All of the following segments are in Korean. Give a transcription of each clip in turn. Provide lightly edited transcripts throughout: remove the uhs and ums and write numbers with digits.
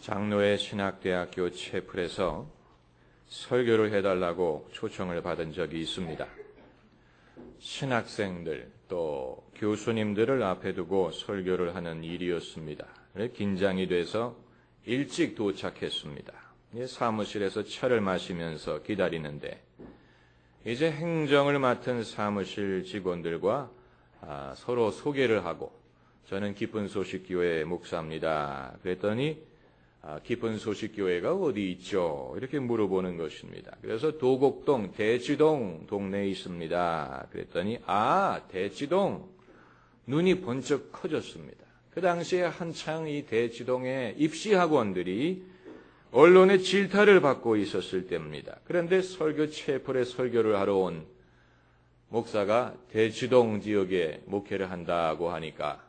장로회 신학대학교 채플에서 설교를 해달라고 초청을 받은 적이 있습니다. 신학생들 또 교수님들을 앞에 두고 설교를 하는 일이었습니다. 긴장이 돼서 일찍 도착했습니다. 사무실에서 차를 마시면서 기다리는데 이제 행정을 맡은 사무실 직원들과 서로 소개를 하고 저는 기쁜 소식 교회 목사입니다. 그랬더니 기쁜 소식 교회가 어디 있죠? 이렇게 물어보는 것입니다. 그래서 도곡동 대치동 동네에 있습니다. 그랬더니 대치동. 눈이 번쩍 커졌습니다. 그 당시에 한창 이 대치동의 입시학원들이 언론의 질타를 받고 있었을 때입니다. 그런데 설교 채플에 설교를 하러 온 목사가 대치동 지역에 목회를 한다고 하니까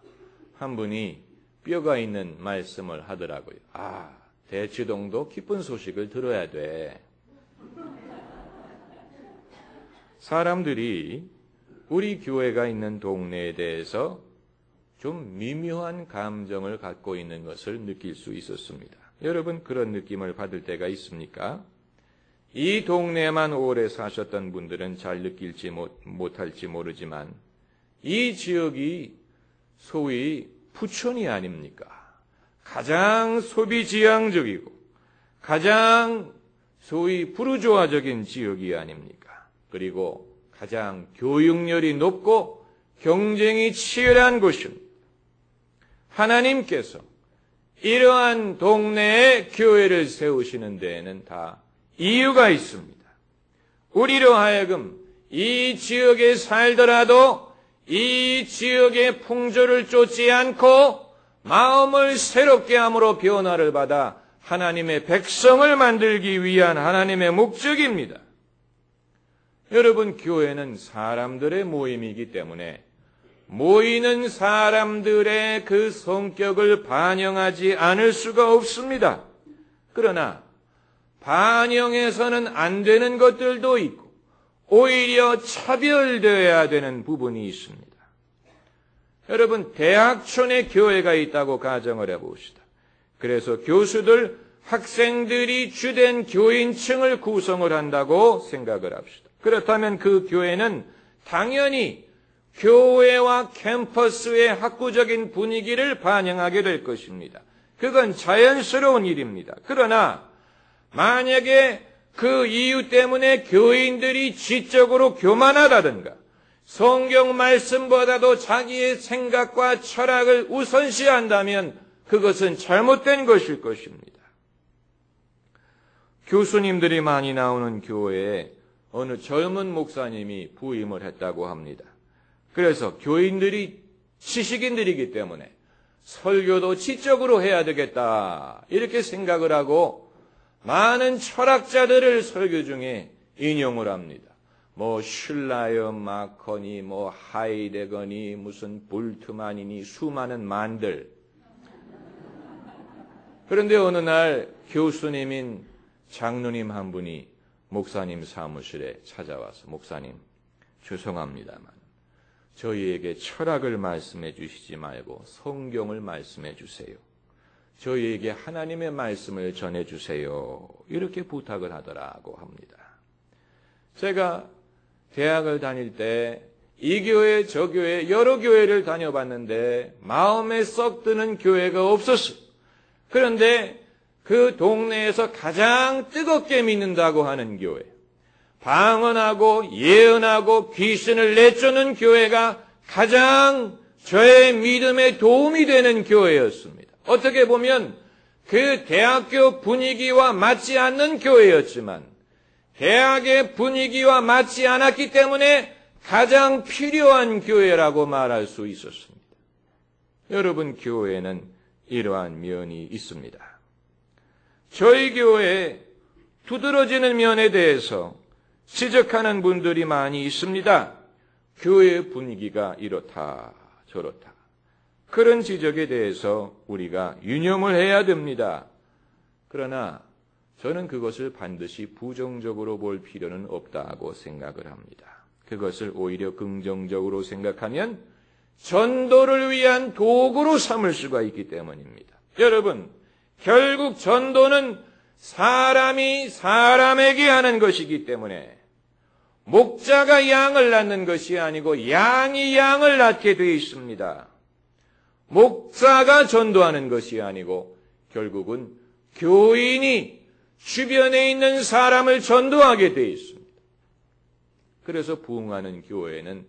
한 분이 뼈가 있는 말씀을 하더라고요. 대치동도 기쁜 소식을 들어야 돼. 사람들이 우리 교회가 있는 동네에 대해서 좀 미묘한 감정을 갖고 있는 것을 느낄 수 있었습니다. 여러분 그런 느낌을 받을 때가 있습니까? 이 동네에만 오래 사셨던 분들은 잘 느낄지 못할지 모르지만 이 지역이 소위 부천이 아닙니까? 가장 소비지향적이고 가장 소위 부르주아적인 지역이 아닙니까? 그리고 가장 교육열이 높고 경쟁이 치열한 곳입니다. 하나님께서 이러한 동네에 교회를 세우시는 데에는 다 이유가 있습니다. 우리로 하여금 이 지역에 살더라도 이 지역의 풍조를 쫓지 않고 마음을 새롭게 함으로 변화를 받아 하나님의 백성을 만들기 위한 하나님의 목적입니다. 여러분, 교회는 사람들의 모임이기 때문에 모이는 사람들의 그 성격을 반영하지 않을 수가 없습니다. 그러나 반영해서는 안 되는 것들도 있고 오히려 차별되어야 되는 부분이 있습니다. 여러분, 대학촌에 교회가 있다고 가정을 해봅시다. 그래서 교수들, 학생들이 주된 교인층을 구성을 한다고 생각을 합시다. 그렇다면 그 교회는 당연히 교회와 캠퍼스의 학구적인 분위기를 반영하게 될 것입니다. 그건 자연스러운 일입니다. 그러나 만약에 그 이유 때문에 교인들이 지적으로 교만하다든가 성경 말씀보다도 자기의 생각과 철학을 우선시한다면 그것은 잘못된 것일 것입니다. 교수님들이 많이 나오는 교회에 어느 젊은 목사님이 부임을 했다고 합니다. 그래서 교인들이 지식인들이기 때문에 설교도 지적으로 해야 되겠다 이렇게 생각을 하고 많은 철학자들을 설교 중에 인용을 합니다. 슐라여 마커니 하이데거니 무슨 볼트만이니 수많은 만들. 그런데 어느 날 교수님인 장로님 한 분이 목사님 사무실에 찾아와서 목사님 죄송합니다만 저희에게 철학을 말씀해 주시지 말고 성경을 말씀해 주세요. 저희에게 하나님의 말씀을 전해 주세요. 이렇게 부탁을 하더라고 합니다. 제가 대학을 다닐 때 이 교회 저 교회 여러 교회를 다녀봤는데 마음에 썩 드는 교회가 없었어요. 그런데 그 동네에서 가장 뜨겁게 믿는다고 하는 교회, 방언하고 예언하고 귀신을 내쫓는 교회가 가장 저의 믿음에 도움이 되는 교회였습니다. 어떻게 보면 그 대학교 분위기와 맞지 않는 교회였지만 대학의 분위기와 맞지 않았기 때문에 가장 필요한 교회라고 말할 수 있었습니다. 여러분, 교회는 이러한 면이 있습니다. 저희 교회에 두드러지는 면에 대해서 지적하는 분들이 많이 있습니다. 교회 분위기가 이렇다 저렇다. 그런 지적에 대해서 우리가 유념을 해야 됩니다. 그러나 저는 그것을 반드시 부정적으로 볼 필요는 없다고 생각을 합니다. 그것을 오히려 긍정적으로 생각하면 전도를 위한 도구로 삼을 수가 있기 때문입니다. 여러분, 결국 전도는 사람이 사람에게 하는 것이기 때문에 목자가 양을 낳는 것이 아니고 양이 양을 낳게 되어 있습니다. 목자가 전도하는 것이 아니고 결국은 교인이 주변에 있는 사람을 전도하게 되어 있습니다. 그래서 부흥하는 교회는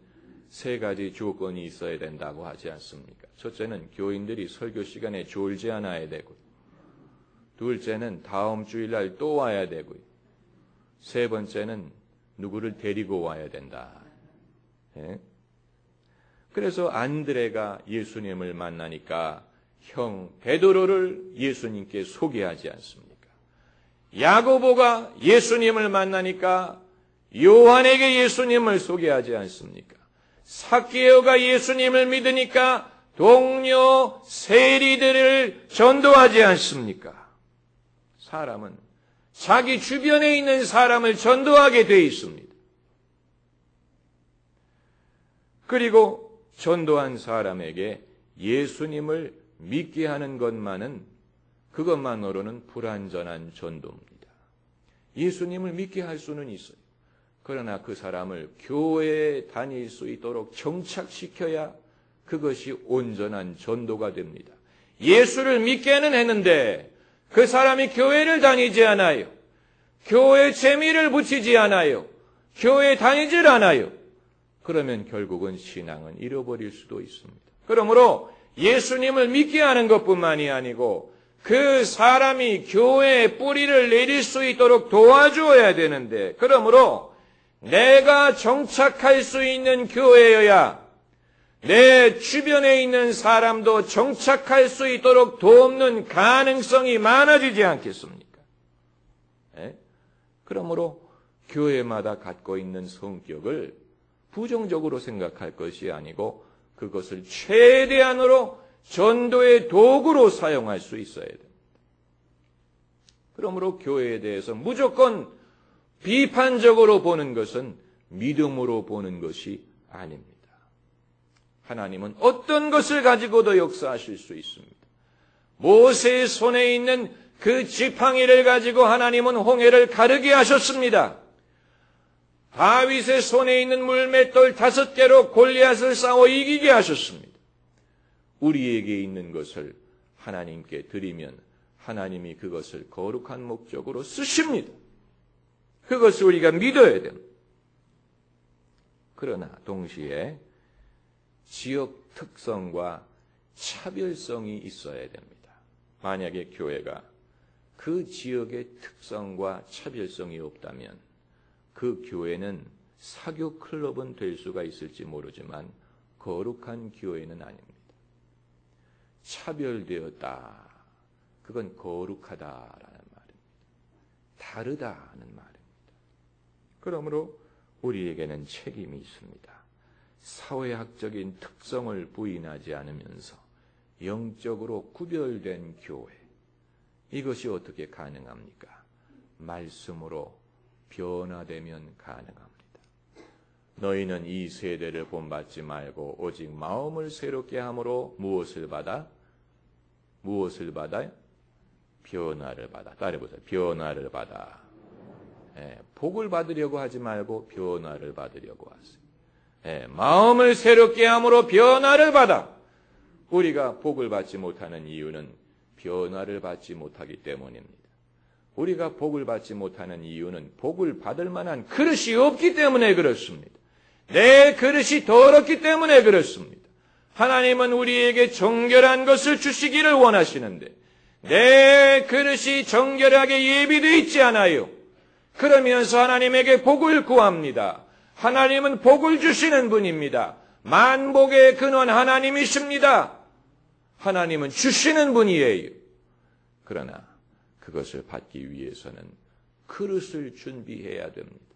세 가지 조건이 있어야 된다고 하지 않습니까? 첫째는 교인들이 설교 시간에 졸지 않아야 되고요. 둘째는 다음 주일날 또 와야 되고요. 세 번째는 누구를 데리고 와야 된다. 예? 그래서 안드레가 예수님을 만나니까 형 베드로를 예수님께 소개하지 않습니까? 야고보가 예수님을 만나니까 요한에게 예수님을 소개하지 않습니까? 삭개오가 예수님을 믿으니까 동료 세리들을 전도하지 않습니까? 사람은 자기 주변에 있는 사람을 전도하게 되어 있습니다. 그리고 전도한 사람에게 예수님을 믿게 하는 그것만으로는 불완전한 전도입니다. 예수님을 믿게 할 수는 있어요. 그러나 그 사람을 교회에 다닐 수 있도록 정착시켜야 그것이 온전한 전도가 됩니다. 예수를 믿게는 했는데 그 사람이 교회를 다니지 않아요. 교회에 재미를 붙이지 않아요. 교회에 다니질 않아요. 그러면 결국은 신앙은 잃어버릴 수도 있습니다. 그러므로 예수님을 믿게 하는 것뿐만이 아니고 그 사람이 교회에 뿌리를 내릴 수 있도록 도와주어야 되는데, 그러므로 내가 정착할 수 있는 교회여야 내 주변에 있는 사람도 정착할 수 있도록 돕는 가능성이 많아지지 않겠습니까? 예? 그러므로 교회마다 갖고 있는 성격을 부정적으로 생각할 것이 아니고 그것을 최대한으로 전도의 도구로 사용할 수 있어야 됩니다. 그러므로 교회에 대해서 무조건 비판적으로 보는 것은 믿음으로 보는 것이 아닙니다. 하나님은 어떤 것을 가지고도 역사하실 수 있습니다. 모세의 손에 있는 그 지팡이를 가지고 하나님은 홍해를 가르게 하셨습니다. 다윗의 손에 있는 물맷돌 5개로 골리앗을 싸워 이기게 하셨습니다. 우리에게 있는 것을 하나님께 드리면 하나님이 그것을 거룩한 목적으로 쓰십니다. 그것을 우리가 믿어야 됩니다. 그러나 동시에 지역 특성과 차별성이 있어야 됩니다. 만약에 교회가 그 지역의 특성과 차별성이 없다면 그 교회는 사교 클럽은 될 수가 있을지 모르지만 거룩한 교회는 아닙니다. 차별되었다. 그건 거룩하다라는 말입니다. 다르다는 말입니다. 그러므로 우리에게는 책임이 있습니다. 사회학적인 특성을 부인하지 않으면서 영적으로 구별된 교회. 이것이 어떻게 가능합니까? 말씀으로 변화되면 가능합니다. 너희는 이 세대를 본받지 말고 오직 마음을 새롭게 함으로 무엇을 받아? 무엇을 받아요? 변화를 받아. 따라해보세요. 변화를 받아. 복을 받으려고 하지 말고 변화를 받으려고 하세요. 마음을 새롭게 함으로 변화를 받아. 우리가 복을 받지 못하는 이유는 변화를 받지 못하기 때문입니다. 우리가 복을 받지 못하는 이유는 복을 받을 만한 그릇이 없기 때문에 그렇습니다. 내 그릇이 더럽기 때문에 그렇습니다. 하나님은 우리에게 정결한 것을 주시기를 원하시는데 내 그릇이 정결하게 예비되어 있지 않아요. 그러면서 하나님에게 복을 구합니다. 하나님은 복을 주시는 분입니다. 만복의 근원 하나님이십니다. 하나님은 주시는 분이에요. 그러나 그것을 받기 위해서는 그릇을 준비해야 됩니다.